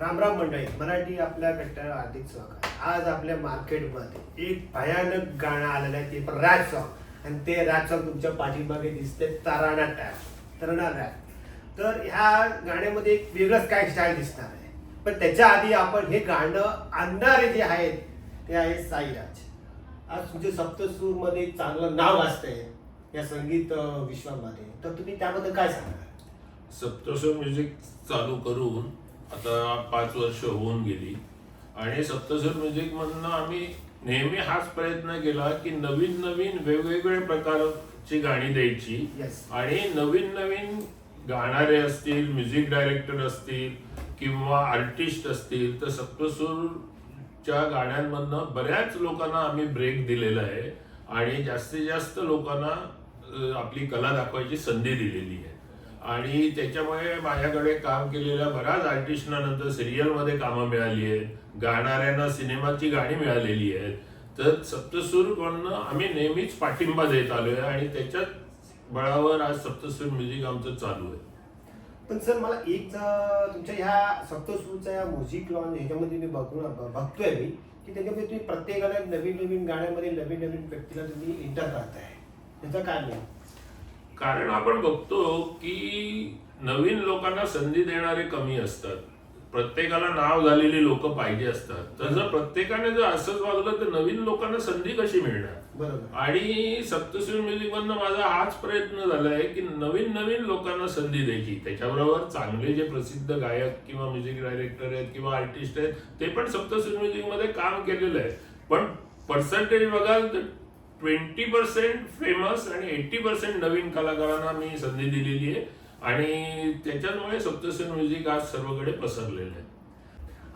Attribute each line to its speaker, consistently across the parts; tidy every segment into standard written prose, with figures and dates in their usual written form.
Speaker 1: रामराम मंडळी, मराठी आपल्या कट्ट्याला हार्दिक स्वागत. आज आपल्या मार्केटमध्ये एक भयानक गाणं आलेलं आहे, ते पण रॅप सॉन्ग. आणि ते रॅप सॉन्ग तुमच्या पाठीमागे दिसते, तराना रॅप. तर ह्या गाण्यामध्ये एक वेगळंच काय स्टाईल दिसणार आहे. पण त्याच्या आधी आपण हे गाणं आणणारे जे आहेत ते आहे साईराज. आज तुमचे सप्तसूरमध्ये एक चांगलं नाव असतंय या संगीत विश्वामध्ये, तर तुम्ही त्याबद्दल काय सांगणार?
Speaker 2: सप्तस्वर म्युझिक चालू करून आता 5 वर्ष होऊन गेली आणि सप्तस्वर म्युझिक मधनं आम्ही नेहमी हाच प्रयत्न केला की नवीन नवीन वेगवेगळ्या प्रकारची गाणी द्यायची.
Speaker 1: Yes.
Speaker 2: आणि नवीन नवीन गाणारे असतील, म्युझिक डायरेक्टर असतील किंवा आर्टिस्ट असतील, तर सप्तसूरच्या गाण्यांमधनं बऱ्याच लोकांना आम्ही ब्रेक दिलेला आहे आणि जास्तीत जास्त लोकांना आपली कला दाखवायची संधी दिलेली आहे. आणि त्याच्यामुळे माझ्याकडे काम केलेल्या बऱ्याच आर्टिस्टना नंतर सिरियलमध्ये कामं मिळाली आहेत, गाणाऱ्यांना सिनेमाची गाणी मिळालेली आहेत. तर सप्तसूरकडनं आम्ही नेहमीच पाठिंबा देत आलोय आणि त्याच्याच बळावर आज सप्तसूर म्युझिक आमचं चालू आहे.
Speaker 1: पण सर, मला एक तुमच्या ह्या सप्तसूरच्या या म्युझिक लॉन्च ह्याच्यामध्ये मी बघतोय मी की त्याच्यामध्ये तुम्ही प्रत्येकाला नवीन नवीन गाण्यामध्ये नवीन नवीन व्यक्तीला तुम्ही एंटर करताय. त्याचं काय नाही?
Speaker 2: कारण आपण बघतो की नवीन लोकांना संधी देणारे कमी असतात. प्रत्येकाला नाव झालेली लोक पाहिजे असतात. तर जर प्रत्येकाने जर असंच वागलं तर नवीन लोकांना संधी कशी मिळणार?
Speaker 1: बरोबर.
Speaker 2: आणि सप्तसूर म्युझिक मधनं माझा हाच प्रयत्न झालाय की नवीन नवीन लोकांना संधी द्यायची. त्याच्याबरोबर चांगले जे प्रसिद्ध गायक किंवा म्युझिक डायरेक्टर आहेत किंवा आर्टिस्ट आहेत ते पण सप्तसूर म्युझिक मध्ये काम केलेलं आहे. पण पर्सेंटेज बघाल तर 20% फेमस आणि 80% नवीन कलाकारांना मी संधी दिलेली आहे आणि त्याच्यामुळे सप्तसूर म्युझिक आज सर्वकडे पसरलेलं आहे.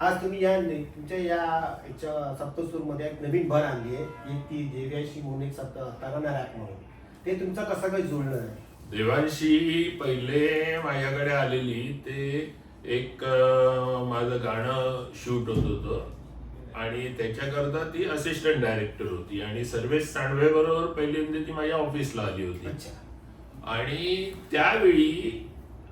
Speaker 1: आज तुम्ही तुमच्या याच्या सप्तसूरमध्ये एक नवीन भर आणली आहे, एक ती देव्याशी म्हणून एक तराना रॅप म्हणून. ते तुमचं कसं काही जुळलं आहे?
Speaker 2: देवांशी पहिले माझ्याकडे आलेली ते एक माझं गाणं शूट होत होतं आणि त्याच्याकरता ती असिस्टंट डायरेक्टर होती आणि सर्वेश सांडवे बरोबर पहिल्यांदा ती माझ्या ऑफिसला आली होती. आणि त्यावेळी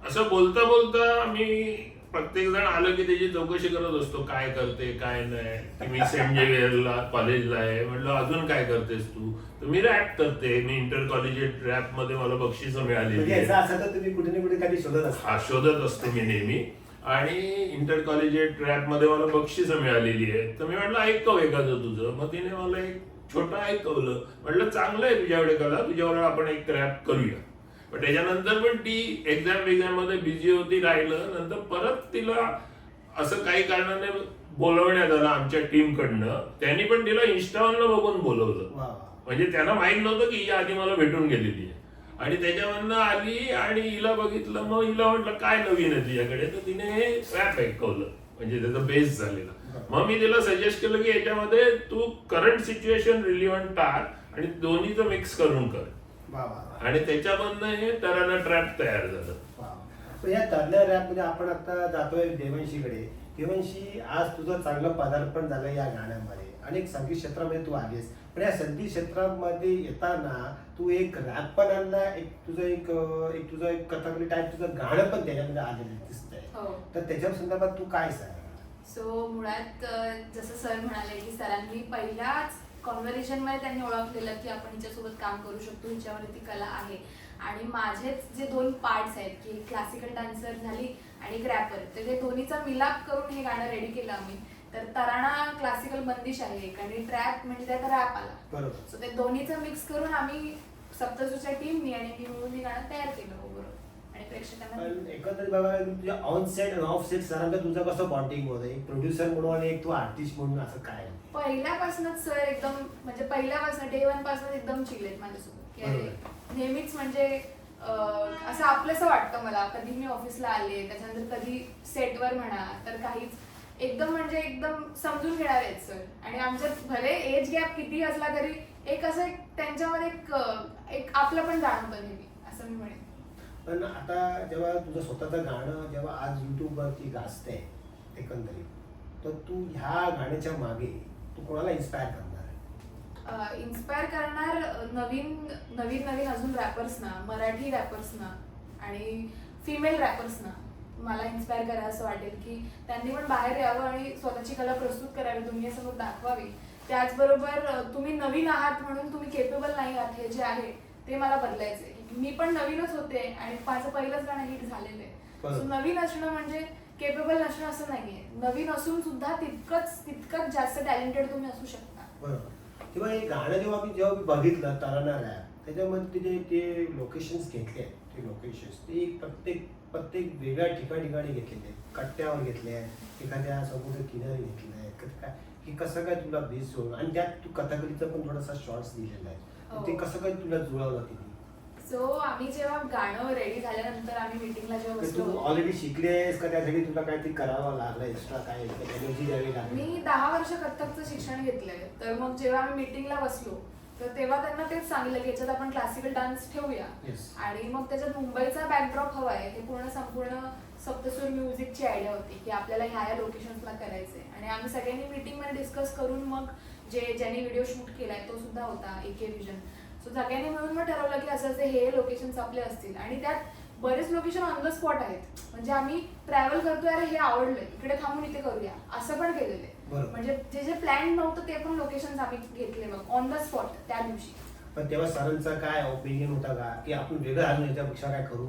Speaker 2: असं बोलता बोलता मी प्रत्येक जण आलं की त्याची चौकशी करत असतो, काय करते काय नाही. मी सेंट झेवियरला कॉलेजला आहे, म्हटलं अजून काय करतेस तू? तर मी रॅप करते, मी इंटर कॉलेजिएट रॅप मध्ये मला बक्षिसं मिळालेली
Speaker 1: असं तुम्ही कुठे ना कुठे काही
Speaker 2: शोधत असतो मी नेहमी. आणि इंटर कॉलेजिएट रॅप मध्ये मला बक्षिसं मिळालेली आहे. तर मी म्हटलं ऐकतो एखादं तुझं. मग तिने मला एक छोटं ऐकवलं. म्हटलं चांगलं आहे तुझ्याकडे कला, तुझ्यावर आपण एक रॅप करूया. पण त्याच्यानंतर पण ती एक्झाम मध्ये बिझी होती, राहिलं. नंतर परत तिला असं काही कारणाने बोलवण्यात आलं आमच्या टीम कडनं. त्यांनी पण तिला इंस्टावरनं बघून बोलवलं. म्हणजे त्यांना माहित नव्हतं की ही आधी मला भेटून गेलेली आहे. आणि त्याच्यावरनं आली आणि हिला बघितलं. मग हिला म्हटलं काय नवीन आहे तुझ्याकडे? तर तिने रॅप ऐकवलं, म्हणजे त्याचा बेस झालेला. मग मी तिला सजेस्ट केलं की याच्यामध्ये तू करंट सिच्युएशन रिलिव्हंट टाक आणि दोन्हीचं मिक्स करून कर. आणि त्याच्यामधनं हे तराना ट्रॅप तयार झालं.
Speaker 1: या तराना रॅप मध्ये आपण आता जातोय देवांशीकडे. देवांशी, आज तुझं चांगलं पदार्पण झालं या गाण्यामध्ये. अनेक संगीत क्षेत्रामध्ये तू आलीस, पण या संगीत क्षेत्रामध्ये येताना तू एक रॅप पण आणला, तुझं एक कथकली टाईप तुझं गाणं पण त्याच्यामध्ये आलेलं दिसतंय. तर त्याच्या संदर्भात तू काय सांग?
Speaker 3: सो मुळात जसं सर म्हणाले की सरांनी पहिल्याच कॉन्व्हर्सेशन मध्ये त्यांनी ओळखलेलं की आपण हिच्यासोबत काम करू शकतो, हिच्यामध्ये ती कला आहे. आणि माझेच जे 2 पार्ट्स आहेत की क्लासिकल डान्सर झाली आणि एक रॅपर, तर ते दोन्हीचा मिलाप करून हे गाणं रेडी केलं आम्ही. तर तराणा क्लासिकल बंदिश आहे एक आणि ट्रॅप म्हणजे त्यात रॅप आला.
Speaker 1: बरोबर.
Speaker 3: सो ते दोन्हीचं मिक्स करून आम्ही सप्तसूरच्या टीमनी आणि मी मिळून हे गाणं तयार केलं बरोबर. आणि प्रेक्षकांना
Speaker 1: एकंदरीत बघायला तुझ्या ऑन सेट आणि ऑफ सेट सरांचा तुझं कसं बॉन्डिंग होतं? एक प्रोड्युसर म्हणून आणि एक तू आर्टिस्ट म्हणून असं काय?
Speaker 3: पहिल्यापासूनच सर एकदम म्हणजे पहिल्यापासून डे 1 पासून एकदम चिल्लेत माझ्यासोबत की नेहमीच म्हणजे असं आपलंसं वाटतं मला. कधी मी ऑफिसला आले, त्याच्यानंतर कधी सेटवर म्हणा, तर काहीच एकदम म्हणजे एकदम समजून घेणार आहेत सर. आणि आमच्यात भले एज गॅप किती असला तरी एक असं त्यांच्यामध्ये एक आपलं पण जाणवतं नेहमी, असं मी म्हणेन.
Speaker 1: पण आता जेव्हा तुझं स्वतःचं गाणं जेव्हा आज युट्यूबवरती गाजतंय एकंदरीत, तर तू ह्या गाण्याच्या मागे तू कोणाला इन्स्पायर करणार?
Speaker 3: इन्स्पायर करणार नवीन अजून रॅपर्सना, मराठी रॅपर्सना आणि फिमेल रॅपर्सना. मला इन्स्पायर करा असं वाटेल की त्यांनी पण बाहेर यावं आणि स्वतःची कला प्रस्तुत करावी, दुनियेसमोर दाखवावी. त्याचबरोबर तुम्ही नवीन आहात म्हणून तुम्ही केपेबल नाही आहात हे जे आहे ते मला बदलायचंय. मी पण नवीनच होते आणि माझं पहिलंच गाणं हिट झालेलं आहे. So, नवीन असणं म्हणजे केपेबल नसणं असं नाहीये. नवीन असून सुद्धा तितकंच जास्त टॅलेंटेड तुम्ही असू शकता.
Speaker 1: बरोबर. तेव्हा हे गाणं जेव्हा मी बघितलं तराना रॅप, त्याच्यामध्ये ते लोकेशन्स घेतले आहेत, ते लोकेशन्स ते प्रत्येक वेगळ्या ठिकाणी घेतलेले आहेत. कट्ट्यावर घेतले आहेत, एखाद्या समुद्र किनारी घेतले आहेत. काय की कसं काय तुला बेस होऊन, आणि त्यात तू कथाकलीचा पण थोडासा शॉर्ट्स दिलेला आहे, ते कसं काय तुला जुळवलं तिने?
Speaker 3: सो आम्ही जेव्हा गाणं रेडी झाल्यानंतर आम्ही मीटिंगला जेव्हा
Speaker 1: तू
Speaker 3: बसलो,
Speaker 1: ऑलरेडी शिकलेस का त्यासाठी तुला काहीतरी करावं लागलं, एक्स्ट्रा काय एनर्जी द्यावी लागली?
Speaker 3: मी 10 वर्ष कथ्थकचं शिक्षण घेतलंय. तर मग जेव्हा आम्ही मीटिंगला बसलो तर तेव्हा त्यांना तेच सांगितलं की याच्यात आपण क्लासिकल डान्स ठेवूया.
Speaker 1: Yes.
Speaker 3: आणि मग त्याच्यात मुंबईचा बॅकड्रॉप हवा आहे. हे संपूर्ण सप्तसूर म्युझिकची आयडिया होती की आपल्याला ह्या लोकेशन्सला करायचंय. आणि आम्ही सगळ्यांनी मीटिंगमध्ये डिस्कस करून मग ज्यांनी व्हिडिओ शूट केलाय तो सुद्धा होता AK विजन. सो सगळ्यांनी मिळून मग ठरवलं की असं हे लोकेशन्स आपले असतील. आणि त्यात बरेच लोकेशन ऑन द स्पॉट आहेत. म्हणजे आम्ही ट्रॅव्हल करतोय, अरे हे आवडलंय, इकडे थांबून इथे करूया, असं पण केलेलं आहे. म्हणजे जे प्लॅन नव्हतं ते पण लोकेशन आम्ही घेतले मग ऑन द स्पॉट त्या दिवशी.
Speaker 1: पण तेव्हा सरांचा काय ओपिनियन होता का की आपण वेगळं अजून याच्यापेक्षा काय करू?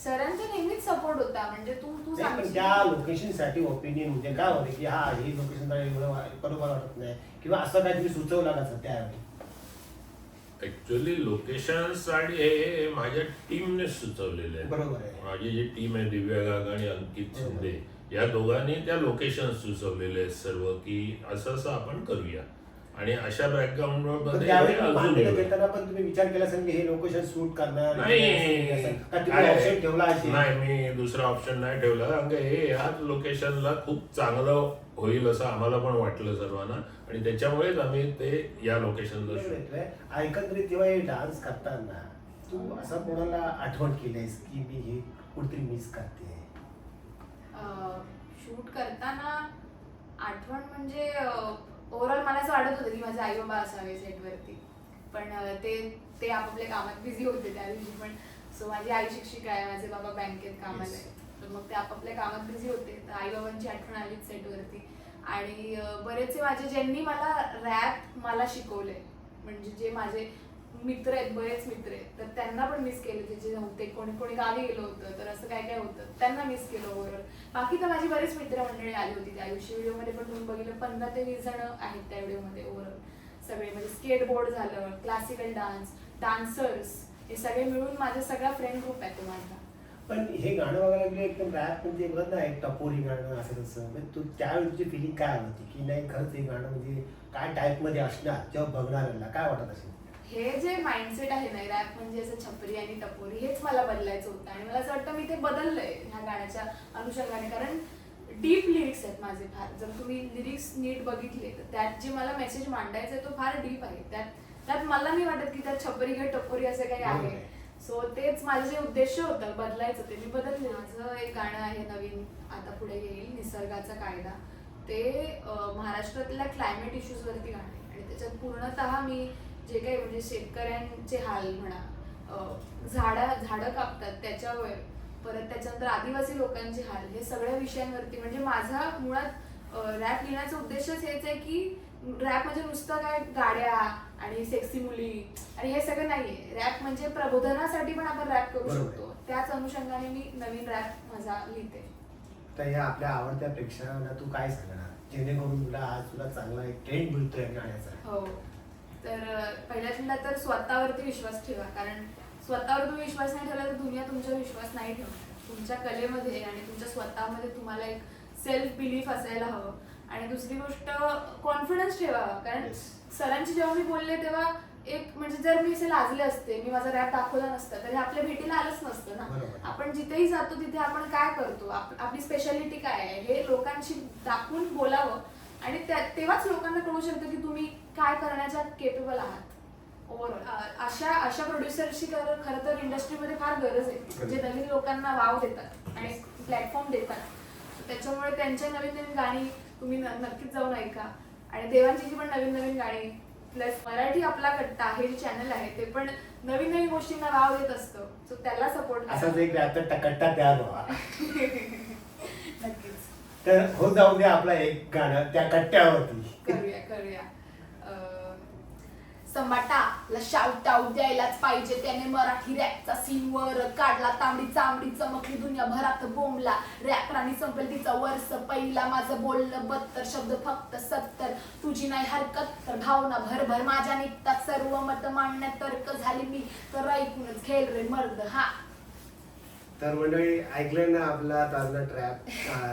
Speaker 3: सरांचा नेहमीच सपोर्ट होता. म्हणजे तू
Speaker 1: नाही, पण त्या लोकेशन साठी ओपिनियन म्हणजे काय होते की हा ही लोकेशन बरोबर वाटत नाही, किंवा असं काय तुम्ही सुचवलं का त्यावेळी?
Speaker 2: ऍक्च्युअली लोकेशन्स आणि हे माझ्या टीमने सुचवलेले आहे.
Speaker 1: बरोबर आहे.
Speaker 2: माझी जी टीम आहे, दिव्या गाग आणि अंकित शिंदे, या दोघांनी त्या लोकेशन सुचवलेले आहेत सर्व की असं आपण करूया. आणि अशा बॅकग्राऊंड मध्ये
Speaker 1: घेताना पण तुम्ही विचार केला असेल की हे लोकेशन शूट करणार
Speaker 2: नाही,
Speaker 1: ठेवला
Speaker 2: नाही, मी दुसरा ऑप्शन नाही ठेवला. कारण की हे ह्याच लोकेशनला खूप चांगलं होईल असं आम्हाला पण वाटलं सर्वांना, आणि त्याच्यामुळेच आम्ही ते या लोकेशनला
Speaker 1: एकंदरीत तेव्हा हे डान्स करताना तू असं कोणाला आठवण केलीस की मी हे कुठेतरी मिस करते?
Speaker 3: शूट करताना आठवण म्हणजे ओव्हरऑल मला असं वाटत होतं की माझे आई बाबा असावे सेटवरती. पण ते आपापल्या कामात बिझी होते त्या दिवशी पण. सो माझी आई शिक्षिका आहे, माझे बाबा बँकेत कामाला आहे. तर मग ते आपापल्या कामात बिझी होते. तर आई बाबांची आठवण आलीच सेटवरती. आणि बरेचसे माझे ज्यांनी मला शिकवले, म्हणजे जे माझे मित्र आहेत, बरेच मित्र आहेत, तर त्यांना पण मिस केलं. जे नव्हते, कोणी गावी गेलं होतं, तर असं काय होतं, त्यांना मिस केलं ओव्हरऑल. बाकी तर माझी बरीच मित्रमंडळी आली होती त्या दिवशी. व्हिडिओमध्ये पण तुम्ही बघितलं 15 ते 20 जण आहेत त्या व्हिडिओमध्ये ओव्हरऑल. सगळे म्हणजे स्केटबोर्ड झालं, क्लासिकल डान्स, डान्सर्स, हे सगळे मिळून माझा सगळा फ्रेंड ग्रुप आहे तो माझा.
Speaker 1: पण हे गाणं बघायला गेलं एकदम रॅप म्हणजे बघत ना, एक टपोरी गाणं असं तसं, म्हणजे तू त्यावेळी तुझी फिलिंग काय होती की नाही खरंच हे गाणं म्हणजे काय टाईप मध्ये असणार, जेव्हा बघणाऱ्याला काय वाटत असेल?
Speaker 3: हे जे माइंडसेट आहे ना, रॅप म्हणजे असं छपरी आणि टपोरी, हेच मला बदलायचं होतं. आणि मला असं वाटतं मी ते बदललंय ह्या गाण्याच्या अनुषंगाने. कारण डीप लिरिक्स आहेत माझे फार. जर तुम्ही लिरिक्स नीट बघितले तर त्यात जे मला मेसेज मांडायचा आहे तो फार डीप आहे. त्यात मला नाही वाटत की त्यात छपरी किंवा टपोरी असं काही आहे. सो तेच माझं जे उद्देश होतं बदलायचं ते मी बदलले. माझं एक गाणं आहे नवीन, आता पुढे येईल, निसर्गाचा कायदा. ते महाराष्ट्रातल्या क्लायमेट इश्यूज वरती गाणं आहे. आणि त्याच्यात पूर्णतः मी जे काही म्हणजे शेतकऱ्यांचे हाल म्हणा, झाडं कापतात त्याच्यावर, परत त्याच्यानंतर आदिवासी लोकांचे हाल, हे सगळ्या विषयांवरती. म्हणजे माझा मुळात रॅप लिहिण्याचा उद्देशच हेच आहे की रॅप म्हणजे नुसतं काय गाड्या आणि सेक्सी मुली आणि हे सगळं नाहीये. रॅप म्हणजे प्रबोधनासाठी पण आपण रॅप करू शकतो. त्याच अनुषंगाने मी नवीन रॅप माझा लिहिते.
Speaker 1: तर या आपल्या आवडत्या प्रेक्षकांना तू काय सांगणार जेणेकरून तुला चांगला एक ट्रेंड मिळतोय गाण्याचा?
Speaker 3: हो, तर पहिल्यांदा तर स्वतःवरती विश्वास ठेवा. कारण स्वतःवर तुम्ही विश्वास नाही ठेवला तर दुनिया तुमच्यावर विश्वास नाही ठेवणार. तुमच्या कलेमध्ये आणि तुमच्या स्वतःमध्ये तुम्हाला एक सेल्फ बिलीफ असायला हवं. आणि दुसरी गोष्ट, कॉन्फिडन्स ठेवावा. कारण सरांची जेव्हा मी बोलले तेव्हा एक म्हणजे जर मी असे लाजले असते, मी माझा रॅप दाखवला नसता तर हे आपल्या भेटीला आलंच नसतं ना. आपण जिथेही जातो तिथे आपण काय करतो, आपली स्पेशालिटी काय आहे हे लोकांशी दाखवून बोलावं. आणि तेव्हाच लोकांना कळू शकतं की तुम्ही काय करण्याच्या केपेबल आहात. ओव्हरऑल अशा प्रोड्युसरची खरं तर इंडस्ट्रीमध्ये फार गरज आहे, जे नवीन लोकांना वाव देतात आणि प्लॅटफॉर्म देतात. त्याच्यामुळे त्यांच्या नवीन नवीन गाणी तुम्ही नक्कीच जाऊन ऐका. आणि देवांची पण नवीन गाणी, प्लस मराठी आपला कट्टा हे जे चॅनल आहे ते पण नवीन गोष्टींना वाव देत असतं. सो त्याला सपोर्ट
Speaker 1: असाच एक कट्टा तयार व्हावा. तर हो जाऊ दे आपला एक गाणं त्या कट्ट्यावरती.
Speaker 3: करूया समाटाला शाउट आउट द्यायलाच पाहिजे त्याने मराठी रॅपचा सीन वर काढला तांबडी चांबडी चमकली दुनियाभरात बोंबला रॅप राणी संपेल तिचा वर्ष पहिला माझं बोलणं 72 शब्द फक्त 70 तुझी नाही हरकत तर भावना भरभर माझ्या निघतात सर्व मत मांडण्यात तर्क झाली मी तर ऐकूनच खेळ रे मर्द हा.
Speaker 1: तर मंडळी ऐकलं ना आपला ताजला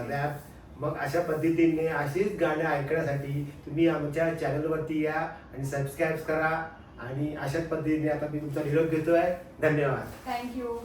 Speaker 1: रॅप. मग अशा पद्धतीने अशीच गाणं ऐकण्यासाठी तुम्ही आमच्या चॅनलवरती या आणि सबस्क्राईब करा. आणि अशाच पद्धतीने आता मी तुमचा निरोप घेतोय. धन्यवाद.
Speaker 3: थँक्यू.